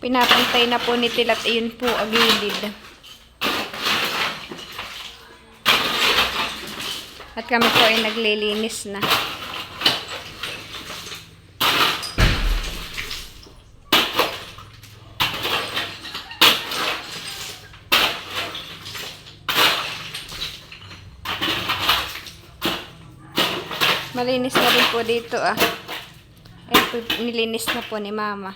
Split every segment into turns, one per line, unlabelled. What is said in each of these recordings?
Pinapantay na po ni Tilat. Ayun po, agilid. At kami po ay naglilinis na. Malinis na rin po dito ah. Ayun, nilinis na po ni Mama.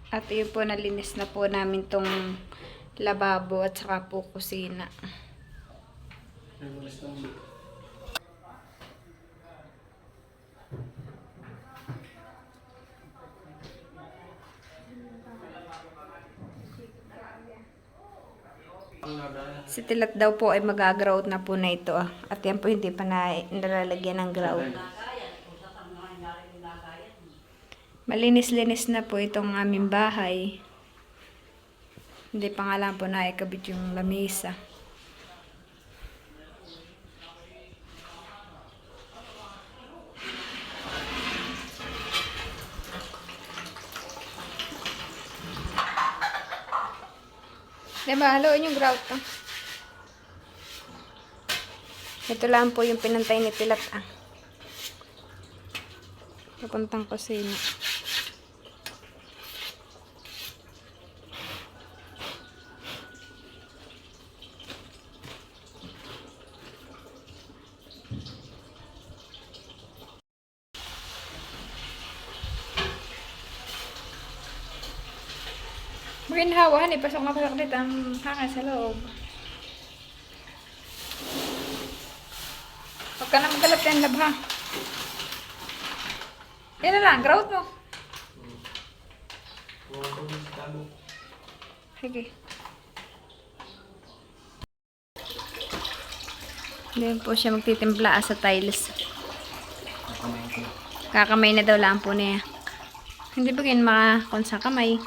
At yun po, nalinis na po namin tong lababo at saka po kusina. Si Tilat daw po ay mag-grout na po na ito ah. At yan po hindi pa nalalagyan ng grout. Malinis-linis na po itong aming bahay. Hindi pa nga lang po naikabit yung lamesa. Diba, haluin yung grout to. Ito lang po yung pinantay ni Tilat ah. Papuntang kusina. Maginhawahan eh, pasok mapasaklit ang hangin sa loob. Huwag ka na magkalat yan, lab ha. Yan na lang, grout mo. Sige. Doon po siya magtitimpla sa tiles. Kakamay na daw lang po niya. Hindi ba ganyan makakon sa kamay?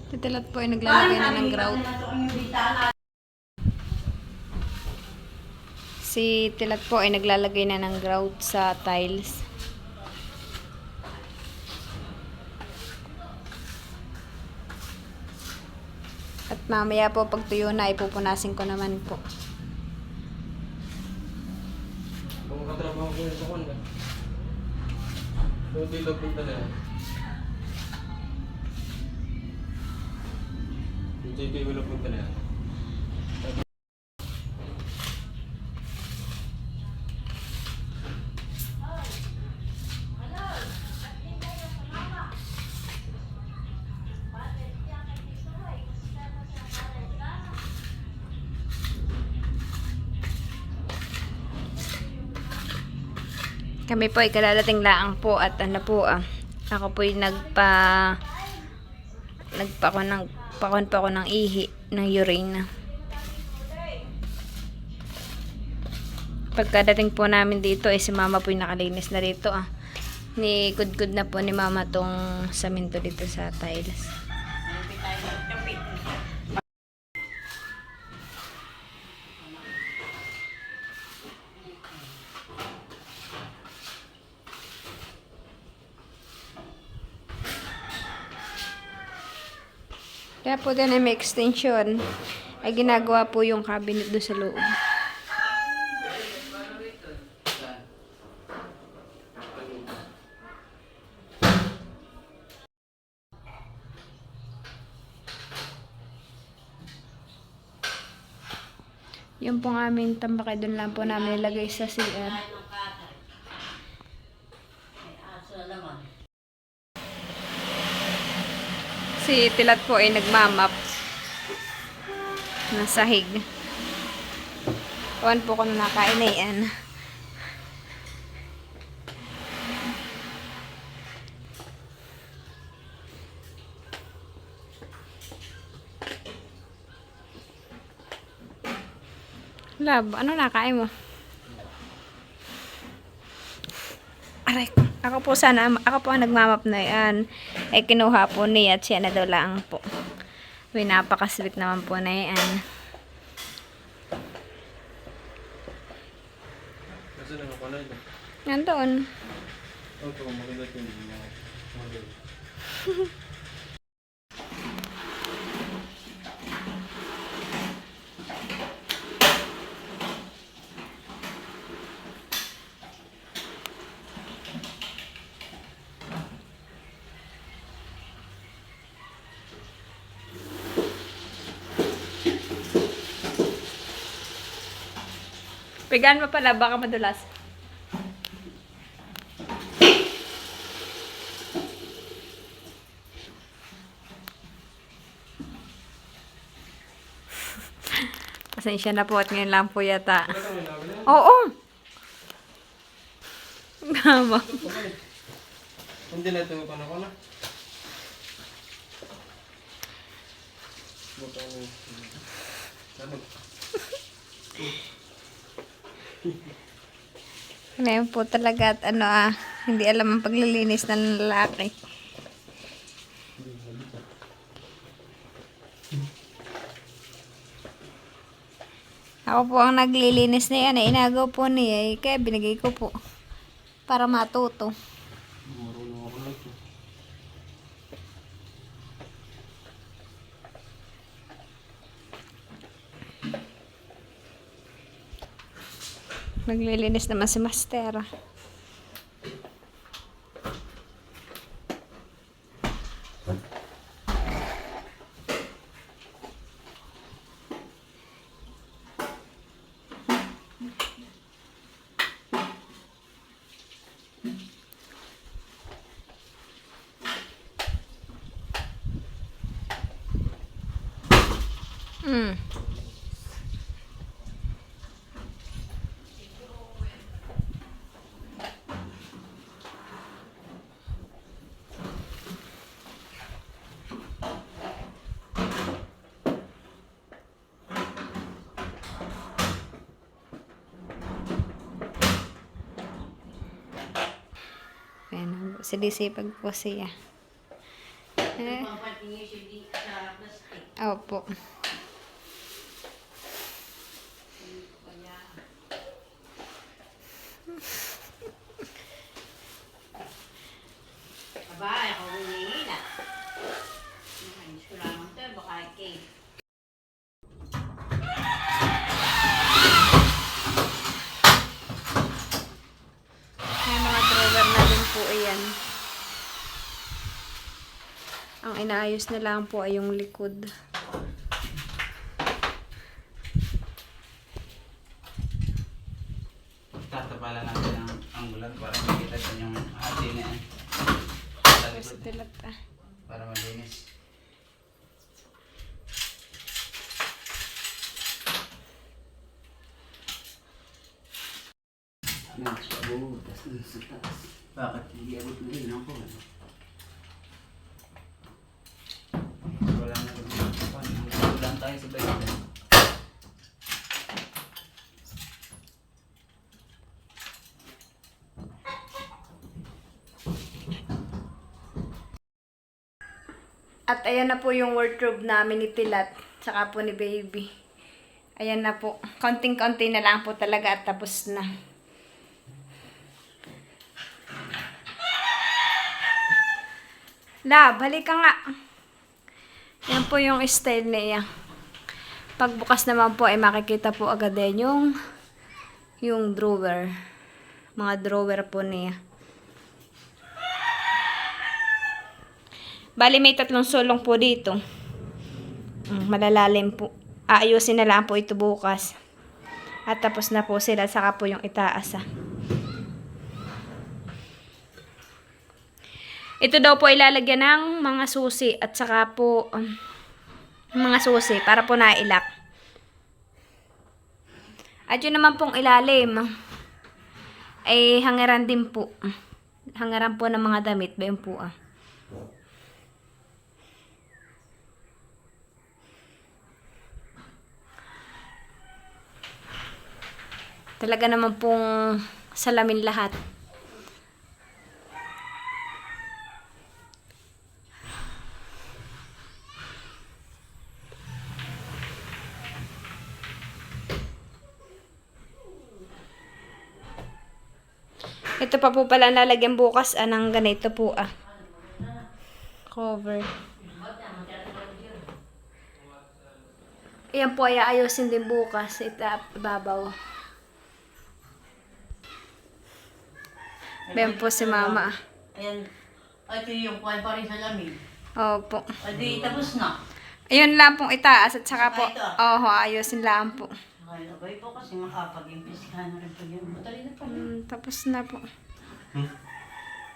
Si Tilat po ay naglalagay na ng grout. Si Tilat po ay naglalagay na ng grout sa tiles. At mamaya po pag tuyo na, ipupunasin ko naman po.
Kung katrabaho ko yun sa kwan ba? Kung dito punta na yan. JP wala punta na yan.
Kami po ay kadadating laang po at ano po ako po ay nagpakon pa ako ng ihi ng urine. Pagkadating po namin dito, si mama po yung nakalinis na dito Ni good na po ni mama tong saminto dito sa tiles. Kaya po din ay may extension. Ay ginagawa po yung cabinet doon sa loob. Yung pong aming tambakay doon lang po namin ilagay sa CR. Si Tilat po ay nagmamap ng sahig. Kuwan po kung nakain na yan. Lab, ano nakain mo? Aray, ako po ang nagmamap na yan. Ay kinuha po niya at siya na daw lang po. Uy, napakasweet naman po na yan.
Kasi naman ko na ito.
Nandoon.
Ito, maganda ito yung mga model.
Pigaan mo pala, baka madulas. Pasensya na po at ngayon lang po yata. Oo! Gama.
Hindi na ito ko na.
Ngayon po talaga at hindi alam ang paglilinis ng lalaki. Ako po ang naglilinis na yan. Inagaw po niya. Kaya binigay ko po. Para matuto.
Marunong ako na ito.
Naglilinis naman si Master. Ayan, sinisipag po siya. Opo.
Abay, ako hihila. Ayos ko lang ito, baka cake.
May mga drawer na din po ayan. Ang inaayos na lang po ay yung likod.
Tatapalan natin ang bulat para makita sa yung ate na yan.
Tapos tilat
Para malinis. Nagpabutas na sa taas. Bakit hindi abot na rin ako? Wala na rin ako. Ang lang tayo sa bayan.
At ayan na po yung wardrobe namin ni Tilat, saka po ni Baby. Ayan na po. Konting-konti na lang po talaga at tapos na. Lab, halika nga. Yan po yung style niya. Pagbukas naman po ay makikita po agad din yung drawer. Mga drawer po niya. Bali may 3 sulong po dito. Malalalim po. Aayusin na lang po ito bukas. At tapos na po sila, saka po yung itaas. Ito daw po ilalagyan ng mga susi at saka po mga susi para po nailak. At yun naman pong ilalim ay hangaran din po. Hangaran po ng mga damit. Ba yun po Talaga naman pong salamin lahat. Ito pa po pala lalagyan bukas ng ganito po cover. Ayan po ay aayusin din bukas. Ibabaw. Ayan po si Mama.
Ayan. Ito yung kuwan pa rin sa lamig.
Opo.
Adi, tapos na.
Ayun lang pong itaas at saka po.
Ito.
Ayusin lang po.
Ay, abay po kasi makapag-impis ka na rin po yun. Matali na pa.
Tapos na po.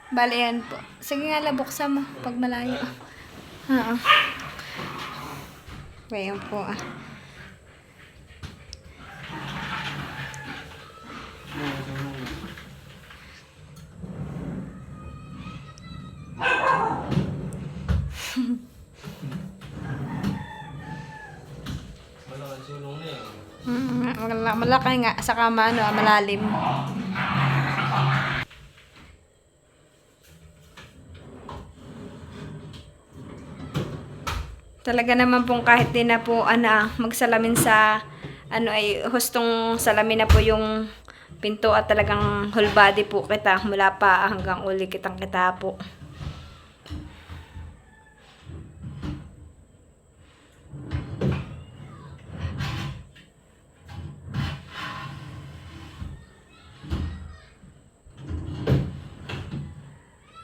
Bali yan po. Sige nga la, buksan mo pag malayo. Oo. Ayan po
Malaking sulong na yan.
Malaki nga, saka malalim. Talaga naman pong kahit din na po magsalamin sa ay hustong salamin na po yung pinto at talagang whole body po kita mula pa hanggang uli kita po.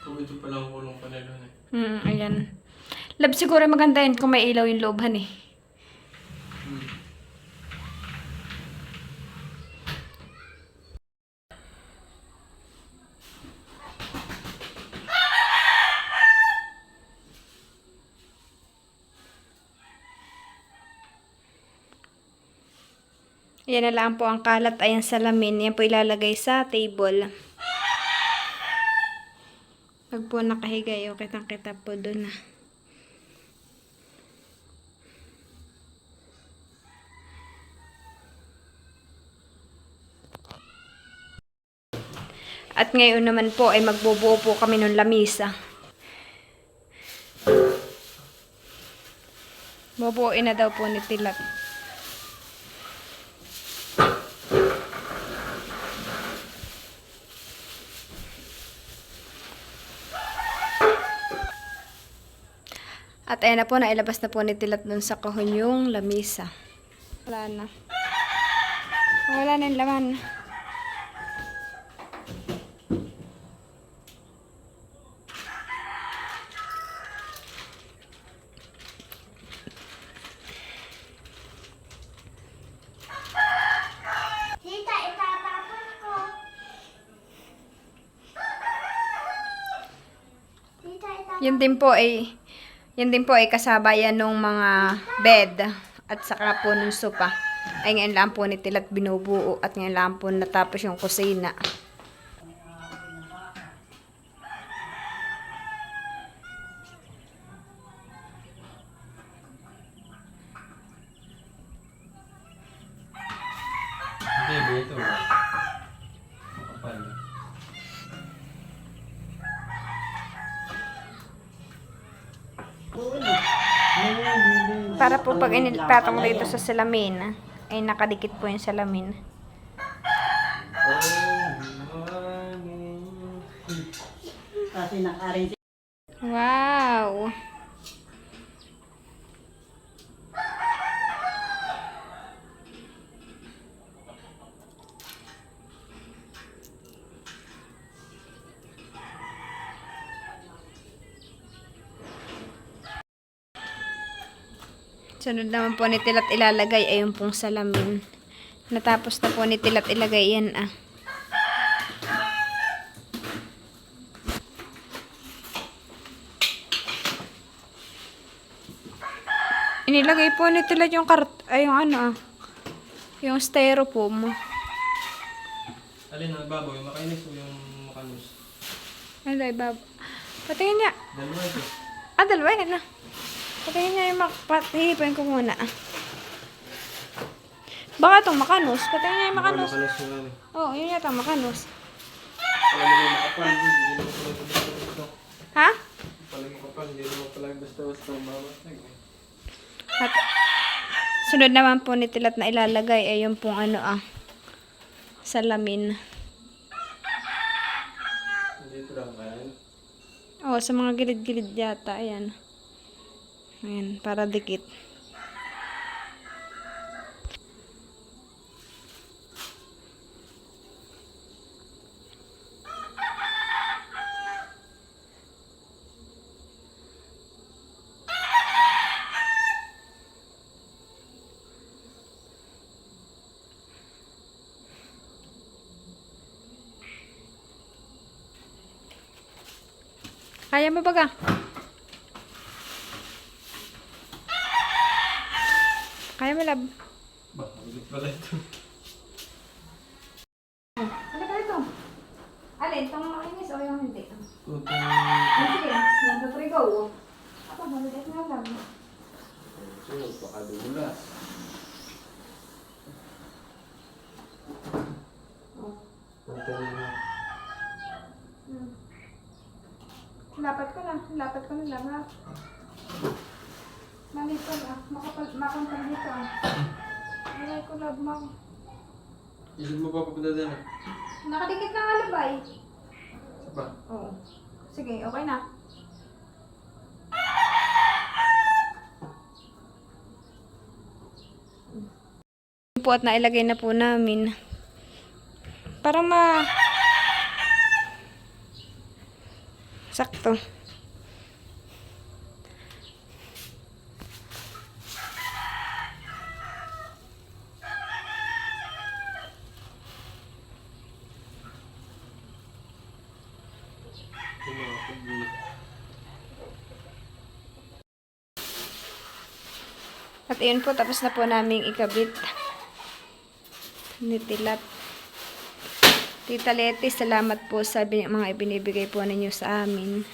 Kung ito palang kulong pa nila
Ayan. Lab, siguro maganda yun kung may ilaw yung looban Yan na lang po ang kalat. Ayan salamin. Yan po ilalagay sa table. Pag po nakahiga, kitang-kita po doon At ngayon naman po ay magbubuo po kami ng lamisa. Bubuuin na daw po ni Tilat. At ayan na po, nailabas na po ni Tilat dun sa kahon yung lamisa. Wala na. Wala na yung laman.
Tita, itatapon ko. Tita, itatapon.
Yan din po ay kasaba yan nung mga bed at saka po nung sopa. Ay ngayon lang po ni Tilat binubuo at ngayon lang po natapos yung kusina.
Hindi, dito. Makapal.
Oo na.
Para po pag inipatong dito sa salamin, ay nakadikit po yung salamin.
Kasi naka-arrange.
Wow! Sunod naman po ni Tilat ilalagay ay yung pong salamin. Natapos na po ni Tilat ilagay yan ah. Inilagay po ni Tilat yung ay yung ano ah. Yung styrofoam.
Alin ang baboy? Yung makainis o yung makanus?
Ano ay bab. Patingin niya.
Dalawa ito.
Dalawa yan ah. Patingin niya yung hihipin ko muna ah. Baka itong makanus. Patingin niya yung makanus.
Makanus yung ano.
Oo, yun yata makanus.
Alam mo yung makapal. Hindi mo pala basta-basta.
Ha?
Palang makapal. Hindi mo pala basta-basta mabasag.
At sunod naman po ni Tilat na ilalagay ay yung pong ano ah. Salamin.
Dito lang yan.
Oo, sa mga gilid-gilid yata. Ayan. Ayan, para dikit. Kaya mo baga? Kaya mo, lab.
Ba, ulit pala ito.
Ano ba ito? Alin? Itong makinis o yung hindi?
Tutong...
Sige, yan sa trigo. Ako, malulit nga lang.
Sunod, baka dulas. Ito rin na.
Lapat ko na lang ha. Manito ah, makampal dito ah. Alay ko lab mo.
Isin mo pa papunta din ah.
Nakadikit na nga labay.
Isa pa.
Oo. Sige, okay na. Po at nailagay na po namin. Para sakto.
Yung mga pag-i.
At ayun po, tapos na po naming ikabit. Nitilat. Tita Leti, salamat po sa mga ibinibigay po ninyo sa amin.